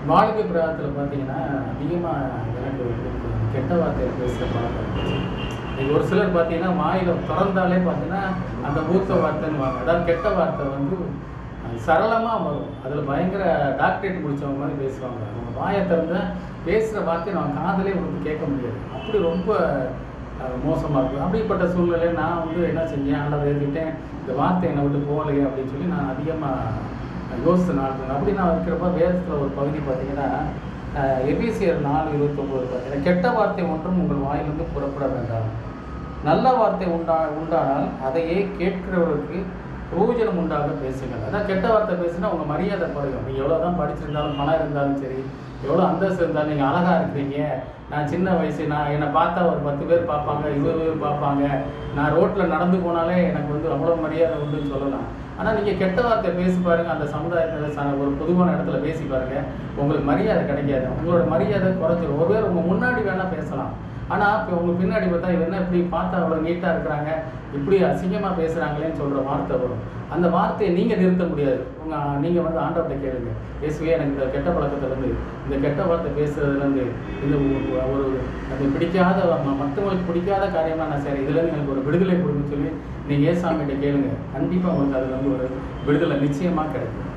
வாலிப பிராயத்தில் பார்த்தீங்கன்னா, அதிகமாக எனக்கு வந்து கெட்ட வார்த்தையில பேசுகிற பழக்கம் இருந்துச்சு. இன்னைக்கு ஒரு சிலர் பார்த்தீங்கன்னா, வாயில தொறந்தாலே பார்த்தீங்கன்னா, அந்த ஊத்த வார்த்தைன்னுவாங்க. அதாவது கெட்ட வார்த்தை வந்து சரளமா வரும். அதில பயங்கர டாக்டரேட் முடிச்சவங்க மாரி பேசுவாங்க. அவங்க வாய திறந்தா பேசுற வார்த்தைய நம்ம காதுலயே விழுந்து கேட்க முடியாது. அப்படி ரொம்ப மோசமா இருக்கும். அப்படிப்பட்ட சூழ்நிலையில நான் வந்து என்ன செஞ்சேன், ஆண்டவரை ஏத்துக்கிட்டேன். இந்த வார்த்தை என்னை விட்டு போகலையே அப்படின்னு சொல்லி நான் அதிகமா யோசித்த நாட்கள். அப்படி நான் இருக்கிறப்ப வேதத்தில் ஒரு பகுதி பார்த்தீங்கன்னா, எபேசியர் 4:29 பார்த்தீங்கன்னா, கெட்ட வார்த்தை ஒன்றும் உங்கள் வாயிலிருந்து புறப்பட வேண்டாம். நல்ல வார்த்தை உண்டானால் அதையே கேட்கிறவர்களுக்கு பிரயோஜனம் உண்டாக பேசுங்கள். அதான் கெட்ட வார்த்தை பேசினா உங்கள் மரியாதை குறையும். நீங்கள் எவ்வளோ தான் படிச்சிருந்தாலும், பணம் இருந்தாலும் சரி, எவ்வளோ அந்தஸ்து இருந்தாலும், நீங்கள் அழகாக இருக்கிறீங்க, நான் சின்ன வயசு, நான் என்னை பார்த்தா ஒரு 10 பேர் பார்ப்பாங்க, 20 பேர் பார்ப்பாங்க, நான் ரோட்டில் நடந்து போனாலே எனக்கு வந்து அவ்வளோ மரியாதை உண்டுன்னு சொல்லலாம். ஆனால் நீங்கள் கெட்ட வார்த்தை பேசி பாருங்கள், அந்த சமுதாயத்தில் ஒரு பொதுவான இடத்துல பேசி பாருங்கள், உங்களுக்கு மரியாதை கிடைக்காது. உங்களோட மரியாதை குறைஞ்சிடும். ஒருவேளை உங்கள் முன்னாடி வேணால் பேசலாம், ஆனால் இப்போ உங்கள் பின்னாடி பார்த்தா இவ என்ன இப்படி பார்த்தா அவ்வளோ நீட்டாக இருக்கிறாங்க, இப்படி அசிங்கமாக பேசுகிறாங்களேன்னு சொல்கிற வார்த்தை வரும். அந்த வார்த்தையை நீங்கள் நிறுத்த முடியாது. நீங்கள் வந்து ஆண்டவர்கிட்ட கேளுங்க, இயேசுவே எனக்கு இந்த கெட்ட பழக்கத்துலேருந்து, இந்த கெட்ட வார்த்தை பேசுறதுலேருந்து, இந்த ஒரு அது பிடிக்காத மற்றவங்களுக்கு பிடிக்காத காரியமாக நான் சரி இதுலேருந்து எனக்கு ஒரு விடுதலை கொடுக்குன்னு சொல்லி நீங்கள் ஏசாமிகிட்ட கேளுங்க. கண்டிப்பாக உங்களுக்கு அதுலேருந்து ஒரு விடுதலை நிச்சயமாக கிடைக்கும்.